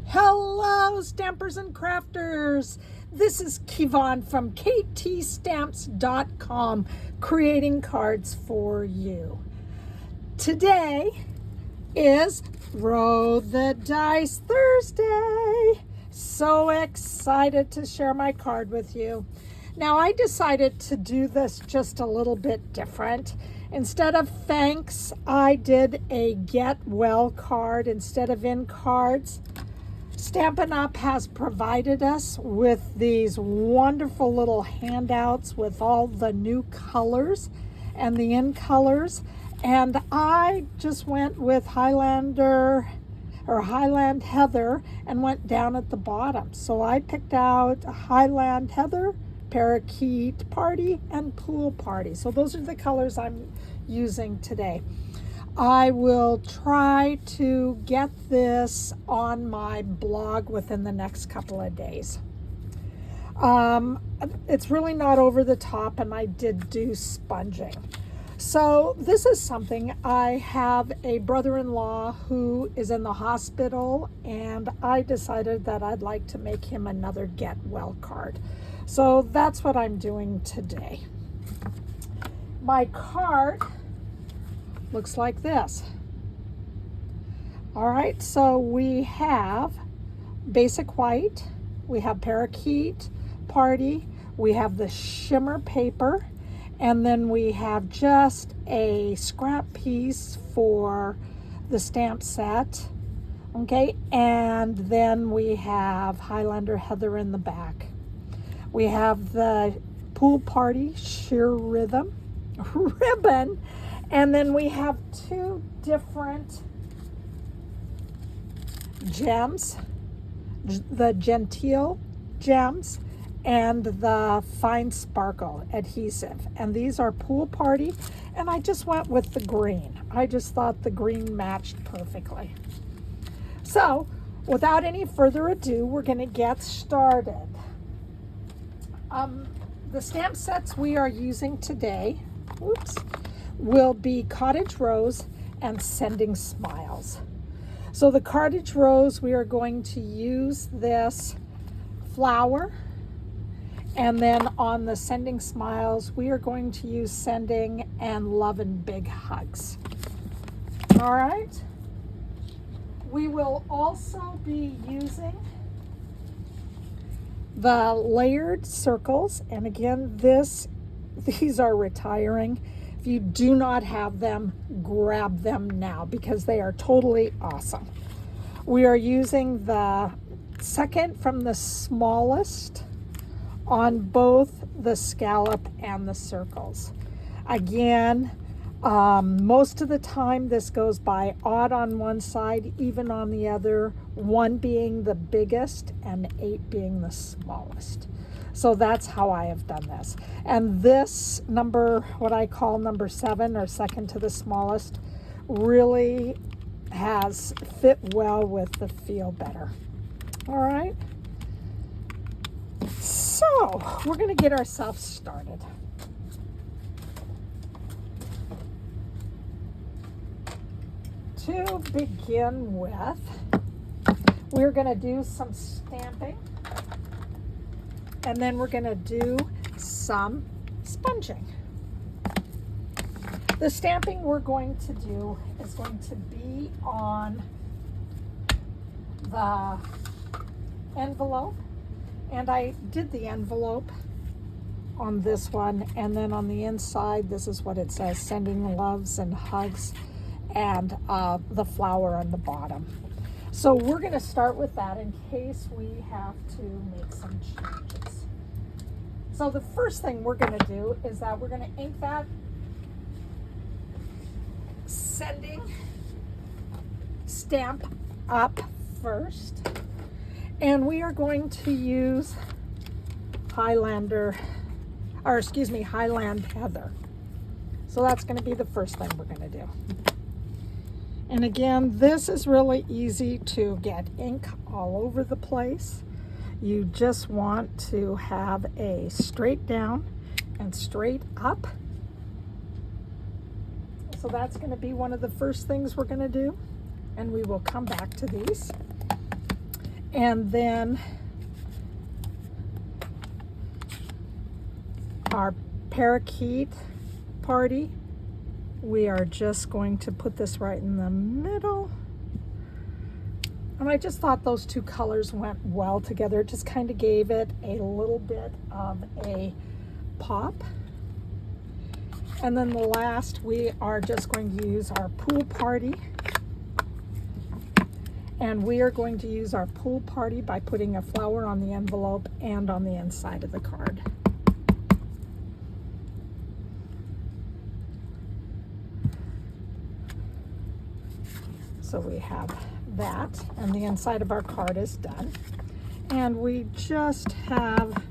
Hello, stampers and crafters. This is Kevon from ktstamps.com, creating cards for you. Today is Roll the Dice Thursday. So excited to share my card with you. Now, I decided to do this just a little bit different. Instead of thanks, I did a get well card instead of in cards. Stampin' Up! Has provided us with these wonderful little handouts with all the new colors and the in colors. And I just went with Highland Heather and went down at the bottom. So I picked out Highland Heather, Parakeet Party, and Pool Party. So those are the colors I'm using today. I will try to get this on my blog within the next couple of days. It's really not over the top, and I did do sponging. So this is something. I have a brother-in-law who is in the hospital, and I decided that I'd like to make him another get well card. So that's what I'm doing today. My card looks like this. All right, so we have basic white, we have Parakeet Party, we have the Shimmer Paper, and then we have just a scrap piece for the stamp set. Okay, and then we have Highlander Heather in the back. We have the Pool Party sheer ribbon, and then we have two different gems, the Genial gems and the Fine Sparkle Adhesive. And these are Pool Party, and I just went with the green. I just thought the green matched perfectly. So, without any further ado, we're going to get started. The stamp sets we are using today, will be Cottage Rose and Sending Smiles. So the Cottage Rose, we are going to use this flower, and then on the Sending Smiles, we are going to use Sending and Love and Big Hugs. All right. We will also be using the layered circles, and again, these are retiring. If you do not have them, grab them now because they are totally awesome. We are using the second from the smallest on both the scallop and the circles. Again, most of the time this goes by odd on one side, even on the other, 1 being the biggest and 8 being the smallest. So that's how I have done this. And this number, what I call number 7 or second to the smallest, really has fit well with the feel better. All right. So we're going to get ourselves started. To begin with, we're going to do some stamping, and then we're going to do some sponging. The stamping we're going to do is going to be on the envelope, and I did the envelope on this one, and then on the inside, this is what it says, Sending Loves and Hugs, and the flower on the bottom. So we're going to start with that in case we have to make some changes. So the first thing we're going to do is that we're going to ink that Sending stamp up first, and we are going to use Highland Heather. So that's going to be the first thing we're going to do. And again, this is really easy to get ink all over the place. You just want to have a straight down and straight up. So that's going to be one of the first things we're going to do. And we will come back to these. And then our Parakeet Party, we are just going to put this right in the middle. And I just thought those two colors went well together. It just kind of gave it a little bit of a pop. And then the last, we are just going to use our Pool Party. And we are going to use our Pool Party by putting a flower on the envelope and on the inside of the card. So we have that, and the inside of our card is done. And we just have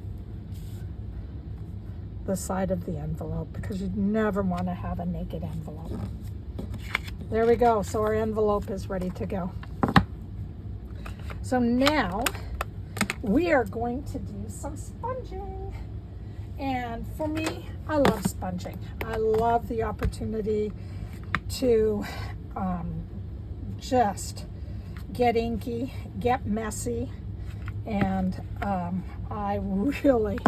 the side of the envelope, because you never want to have a naked envelope. There we go. So our envelope is ready to go. So now we are going to do some sponging. And for me, I love sponging. I love the opportunity to just get inky, get messy, and I really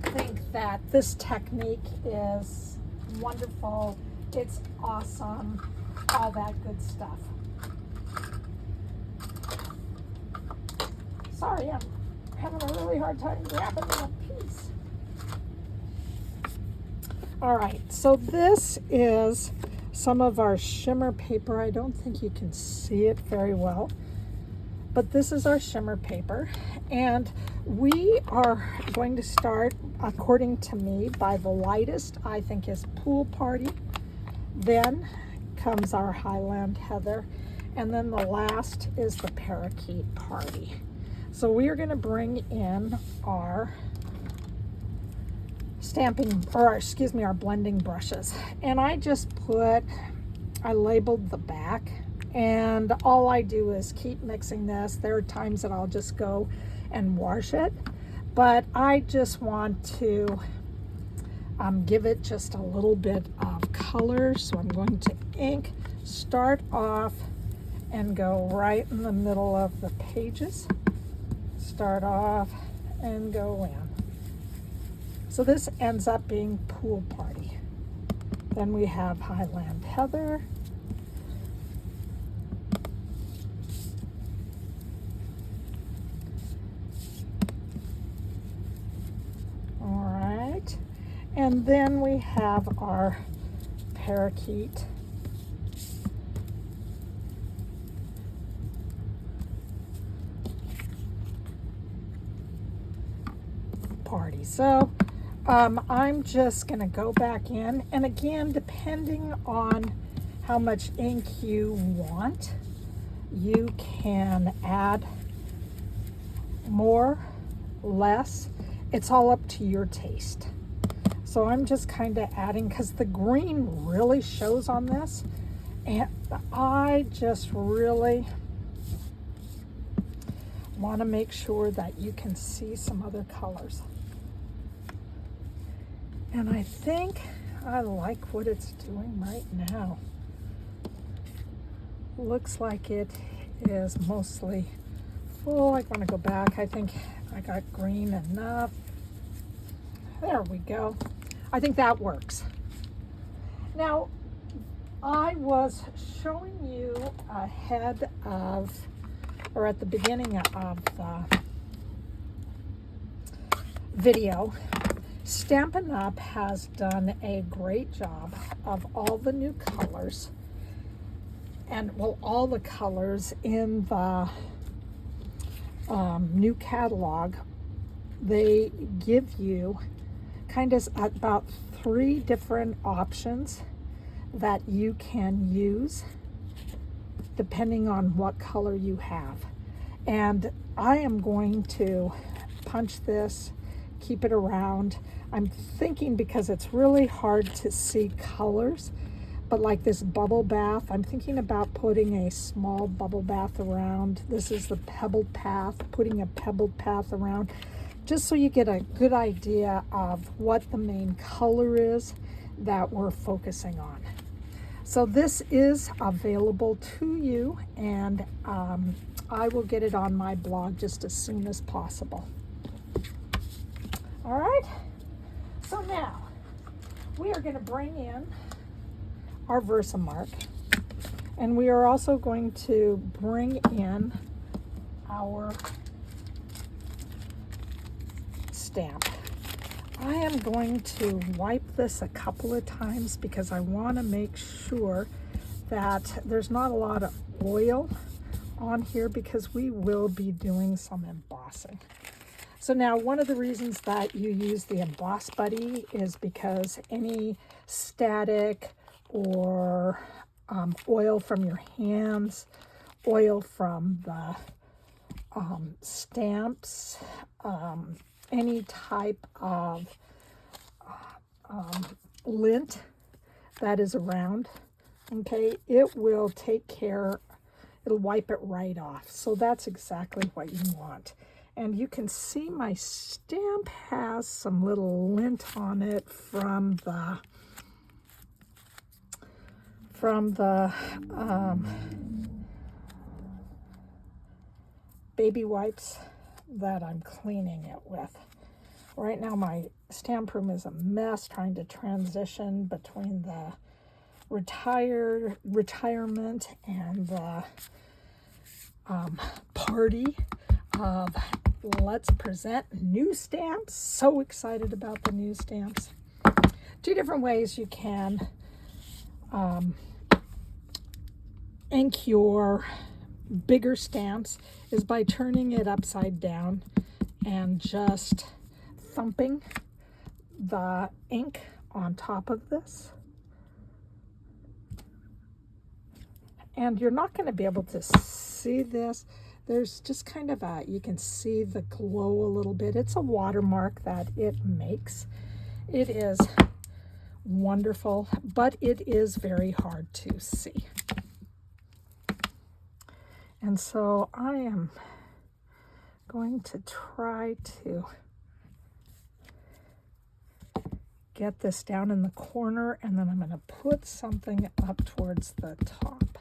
think that this technique is wonderful. It's awesome, all that good stuff. Sorry, I'm having a really hard time grabbing that piece. All right, so this is some of our shimmer paper. I don't think you can see it very well, but this is our shimmer paper, and we are going to start, according to me, by the lightest. I think is Pool Party, then comes our Highland Heather, and then the last is the Parakeet Party. So we are going to bring in our stamping, or excuse me, our blending brushes. And I just I labeled the back, and all I do is keep mixing this. There are times that I'll just go and wash it, but I just want to give it just a little bit of color. So I'm going to ink, start off, and go right in the middle of the pages. Start off and go in. So this ends up being Pool Party. Then we have Highland Heather. All right. And then we have our Parakeet. Party. So I'm just going to go back in, and again, depending on how much ink you want, you can add more, less. It's all up to your taste. So I'm just kind of adding, because the green really shows on this, and I just really want to make sure that you can see some other colors. And I think I like what it's doing right now. Looks like it is mostly full. I want to go back. I think I got green enough. There we go. I think that works. Now, I was showing you ahead of, or at the beginning of the video, Stampin' Up! Has done a great job of all the new colors, and well, all the colors in the new catalog. They give you kind of about 3 different options that you can use depending on what color you have. And I am going to punch this, keep it around. I'm thinking, because it's really hard to see colors, but like this bubble bath, I'm thinking about putting a small bubble bath around. This is the pebbled path, putting a pebbled path around, just so you get a good idea of what the main color is that we're focusing on. So this is available to you, and I will get it on my blog just as soon as possible. All right, so now we are going to bring in our Versamark, and we are also going to bring in our stamp. I am going to wipe this a couple of times because I want to make sure that there's not a lot of oil on here, because we will be doing some embossing. So now, one of the reasons that you use the Emboss Buddy is because any static or oil from your hands, oil from the stamps, any type of lint that is around, okay, it will take care, it'll wipe it right off. So that's exactly what you want. And you can see my stamp has some little lint on it from the baby wipes that I'm cleaning it with. Right now my stamp room is a mess, trying to transition between the retirement and the party of let's present new stamps. So excited about the new stamps. Two different ways you can ink your bigger stamps is by turning it upside down and just thumping the ink on top of this. And you're not going to be able to see this. There's just kind of you can see the glow a little bit. It's a watermark that it makes. It is wonderful, but it is very hard to see. And so I am going to try to get this down in the corner, and then I'm going to put something up towards the top.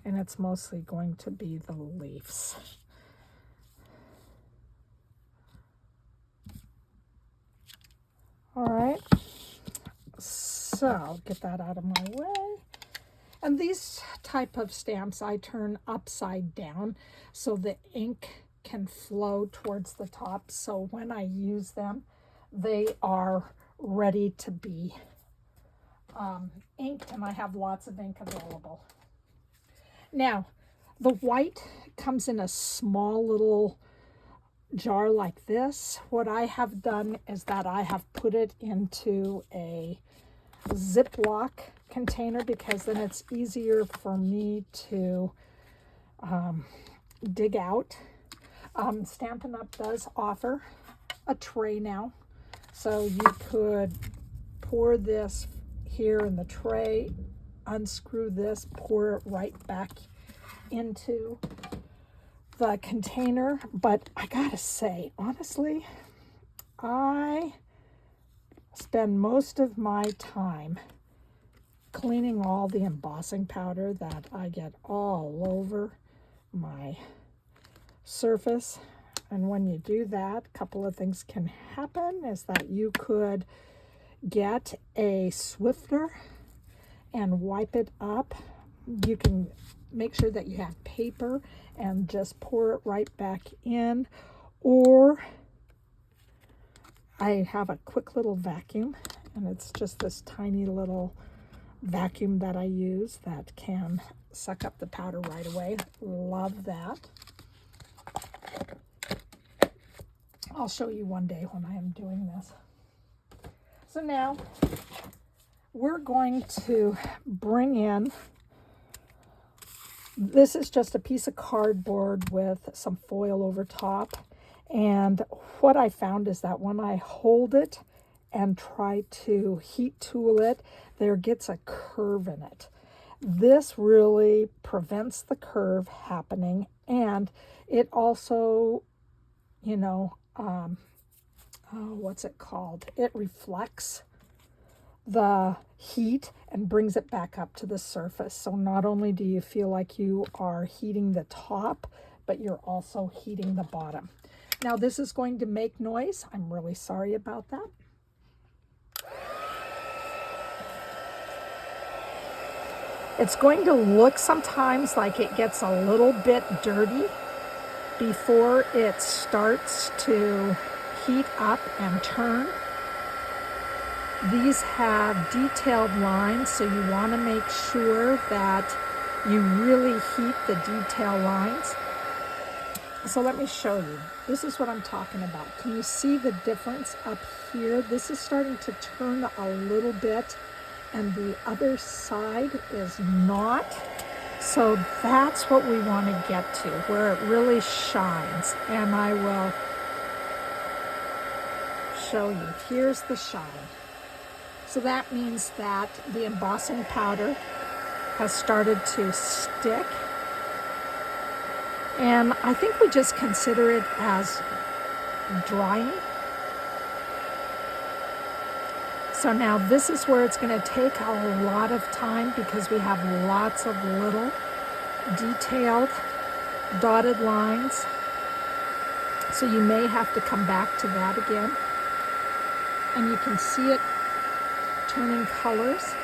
And it's mostly going to be the leaves. All right, so get that out of my way. And these type of stamps I turn upside down so the ink can flow towards the top. So when I use them, they are ready to be inked, and I have lots of ink available. Now, the white comes in a small little jar like this. What I have done is that I have put it into a Ziploc container, because then it's easier for me to dig out. Stampin' Up! Does offer a tray now, so you could pour this here in the tray, unscrew this, pour it right back into the container. But I gotta say, honestly, I spend most of my time cleaning all the embossing powder that I get all over my surface. And when you do that, a couple of things can happen. Is that you could get a Swiffer and wipe it up. You can make sure that you have paper and just pour it right back in. Or I have a quick little vacuum, and it's just this tiny little vacuum that I use that can suck up the powder right away. Love that. I'll show you one day when I am doing this. So now we're going to bring in, this is just a piece of cardboard with some foil over top. And what I found is that when I hold it and try to heat tool it, there gets a curve in it. This really prevents the curve happening, and it also, you know, what's it called? It reflects the heat and brings it back up to the surface. So not only do you feel like you are heating the top, but you're also heating the bottom. Now this is going to make noise. I'm really sorry about that. It's going to look sometimes like it gets a little bit dirty before it starts to heat up and turn. These have detailed lines, so you want to make sure that you really heat the detail lines. So let me show you. This is what I'm talking about. Can you see the difference up here? This is starting to turn a little bit, and the other side is not. So that's what we want to get to, where it really shines. And I will show you. Here's the shine. So that means that the embossing powder has started to stick. And I think we just consider it as drying. So now this is where it's going to take a lot of time because we have lots of little detailed dotted lines. So you may have to come back to that again. And you can see it turning colors.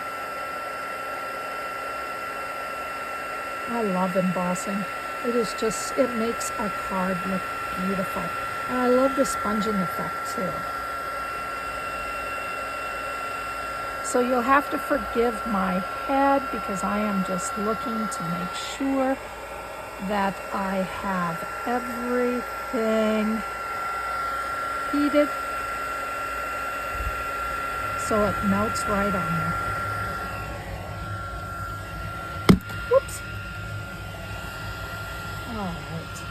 I love embossing. It is just, it makes a card look beautiful. And I love the sponging effect too. So you'll have to forgive my head because I am just looking to make sure that I have everything heated so it melts right on there. Whoops. All right.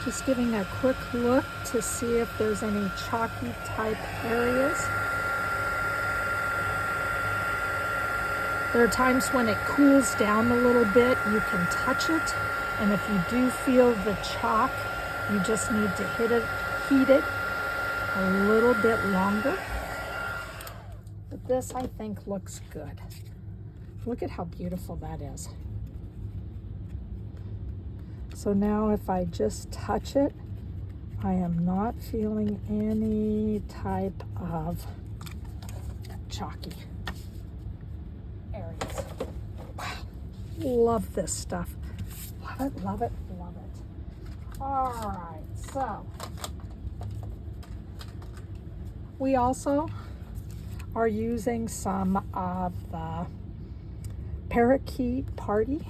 Just giving a quick look to see if there's any chalky type areas. There are times when it cools down a little bit, you can touch it. And if you do feel the chalk, you just need to heat it a little bit longer. But this, I think, looks good. Look at how beautiful that is. So now if I just touch it, I am not feeling any type of chalky areas. Wow, love this stuff. Love it, love it, love it. All right, so we also are using some of the Parakeet Party,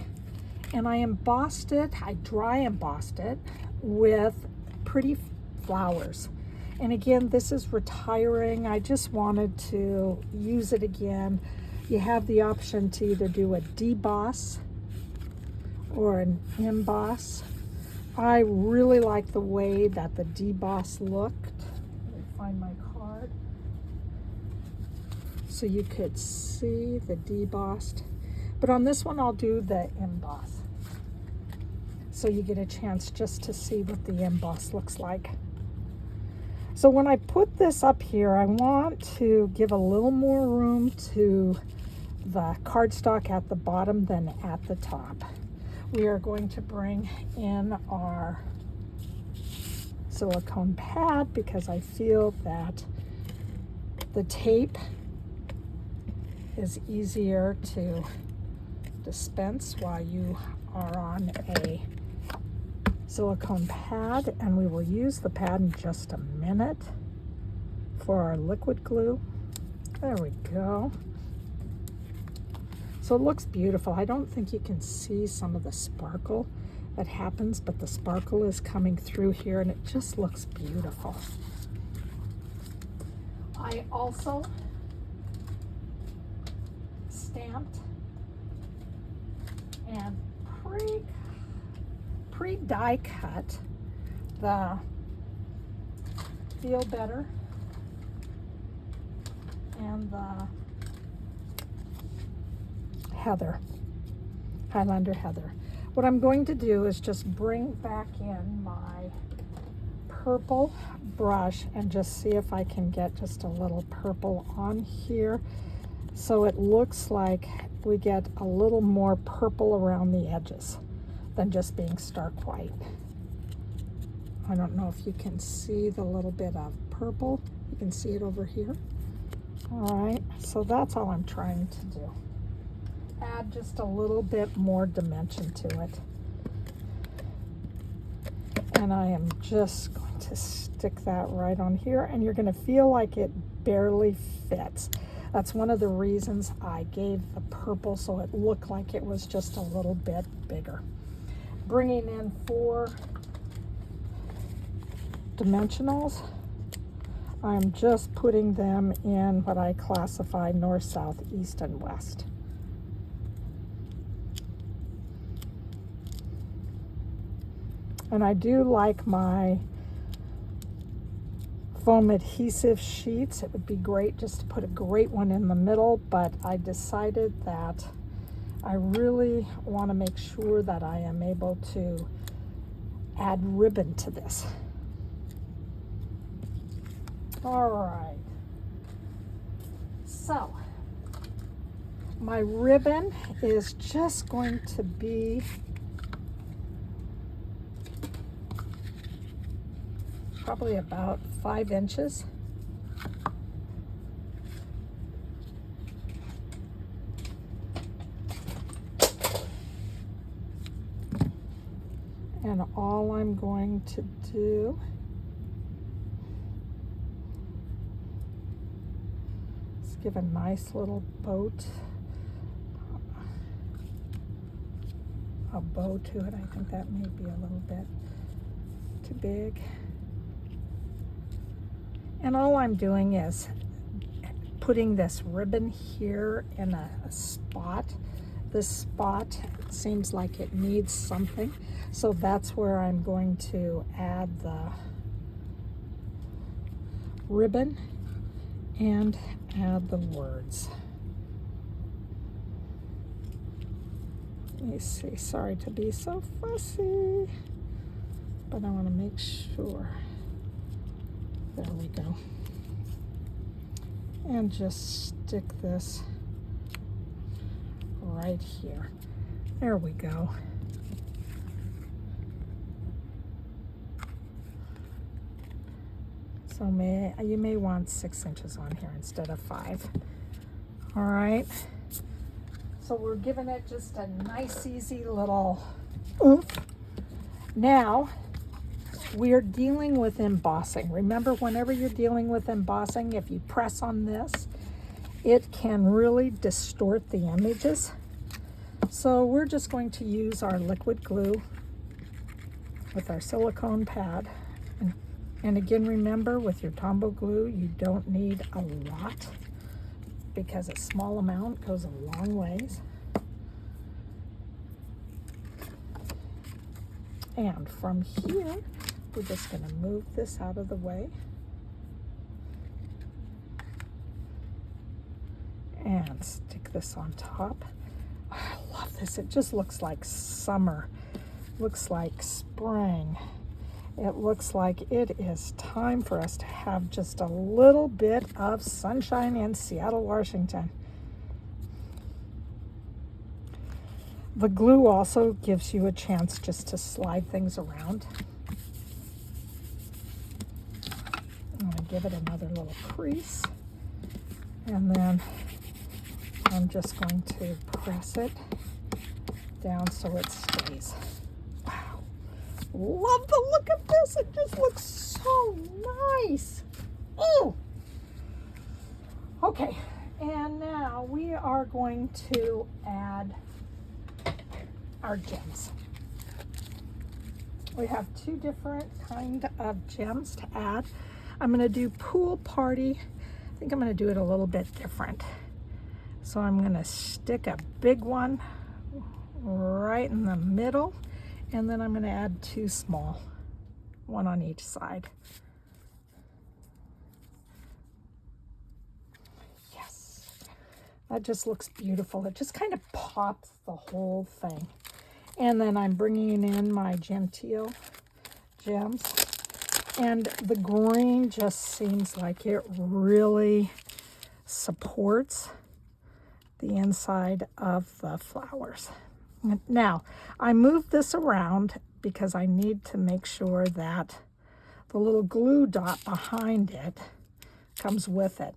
and I embossed it, I dry embossed it with pretty flowers. And again, this is retiring. I just wanted to use it again. You have the option to either do a deboss or an emboss. I really like the way that the deboss looked. Let me find my card. So you could see the debossed. But on this one, I'll do the emboss. So you get a chance just to see what the emboss looks like. So when I put this up here, I want to give a little more room to the cardstock at the bottom than at the top. We are going to bring in our silicone pad because I feel that the tape is easier to dispense while you are on a silicone pad, and we will use the pad in just a minute for our liquid glue. There we go. So it looks beautiful. I don't think you can see some of the sparkle that happens, but the sparkle is coming through here and it just looks beautiful. I also stamped and pre-die cut the Feel Better and the Heather, Highlander Heather. What I'm going to do is just bring back in my purple brush and just see if I can get just a little purple on here. So it looks like we get a little more purple around the edges than just being stark white. I don't know if you can see the little bit of purple. You can see it over here. All right, so that's all I'm trying to do. Add just a little bit more dimension to it. And I am just going to stick that right on here, and you're going to feel like it barely fits. That's one of the reasons I gave the purple, so it looked like it was just a little bit bigger. Bringing in 4 dimensionals, I'm just putting them in what I classify north, south, east, and west. And I do like my foam adhesive sheets. It would be great just to put a great one in the middle, but I decided that I really want to make sure that I am able to add ribbon to this. All right. So my ribbon is just going to be probably about 5 inches. And all I'm going to do is give a nice little bow to it. I think that may be a little bit too big. And all I'm doing is putting this ribbon here in a spot. This spot seems like it needs something, so that's where I'm going to add the ribbon and add the words. Let me see, sorry to be so fussy, but I want to make sure. There we go. And just stick this right here. There we go. So you may want 6 inches on here instead of 5. All right. So we're giving it just a nice, easy little oomph. Now, we're dealing with embossing. Remember, whenever you're dealing with embossing, if you press on this, it can really distort the images. So we're just going to use our liquid glue with our silicone pad. And again, remember, with your Tombow glue, you don't need a lot because a small amount goes a long ways. And from here, we're just going to move this out of the way. And stick this on top. Oh, I love this. It just looks like summer. Looks like spring. It looks like it is time for us to have just a little bit of sunshine in Seattle, Washington. The glue also gives you a chance just to slide things around. I'm going to give it another little crease, and then I'm just going to press it down so it stays. Wow. Love the look of this. It just looks so nice. Oh. Okay, and now we are going to add our gems. We have 2 different kind of gems to add. I'm going to do Pool Party. I think I'm going to do it a little bit different. So I'm going to stick a big one right in the middle, and then I'm going to add 2 small, one on each side. Yes, that just looks beautiful. It just kind of pops the whole thing. And then I'm bringing in my Genteel gems. And the green just seems like it really supports the inside of the flowers. Now, I moved this around because I need to make sure that the little glue dot behind it comes with it.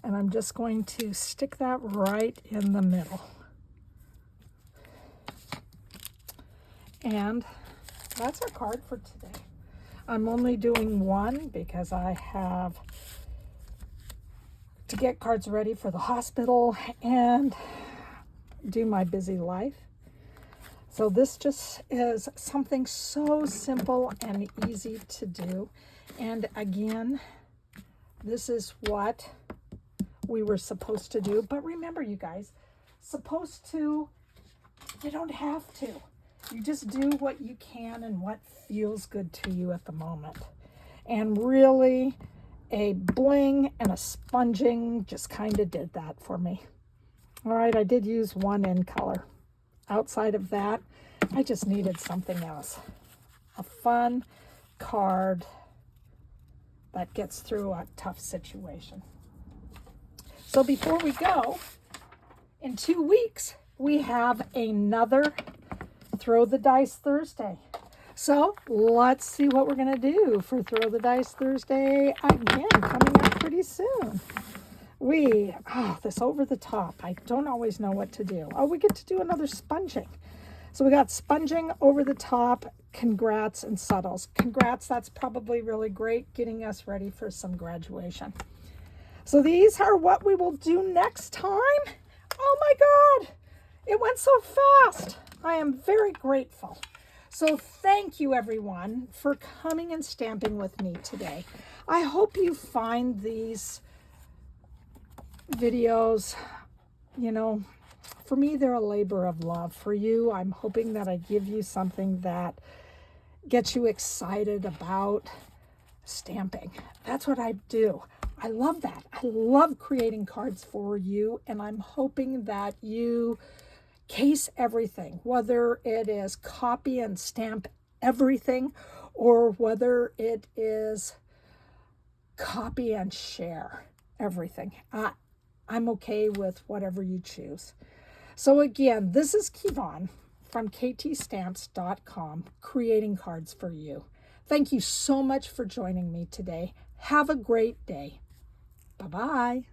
And I'm just going to stick that right in the middle. And that's our card for today. I'm only doing one because I have to get cards ready for the hospital and do my busy life. So this just is something so simple and easy to do. And again, this is what we were supposed to do. But remember, you guys, supposed to, you don't have to. You just do what you can and what feels good to you at the moment. And really, a bling and a sponging just kind of did that for me. All right, I did use one in color. Outside of that, I just needed something else. A fun card that gets through a tough situation. So before we go, in 2 weeks, we have another Throw the Dice Thursday. So let's see what we're going to do for Throw the Dice Thursday again, coming up pretty soon. This over the top. I don't always know what to do. Oh, we get to do another sponging. So we got sponging, over the top, congrats, and subtles. Congrats, that's probably really great, getting us ready for some graduation. So these are what we will do next time. Oh my God, it went so fast. I am very grateful. So thank you everyone for coming and stamping with me today. I hope you find these videos, for me, they're a labor of love. For you, I'm hoping that I give you something that gets you excited about stamping. That's what I do. I love that. I love creating cards for you, and I'm hoping that you case everything, whether it is copy and stamp everything or whether it is copy and share everything. I'm okay with whatever you choose. So again, this is Kevon from ktstamps.com, creating cards for you. Thank you so much for joining me today. Have a great day. Bye-bye.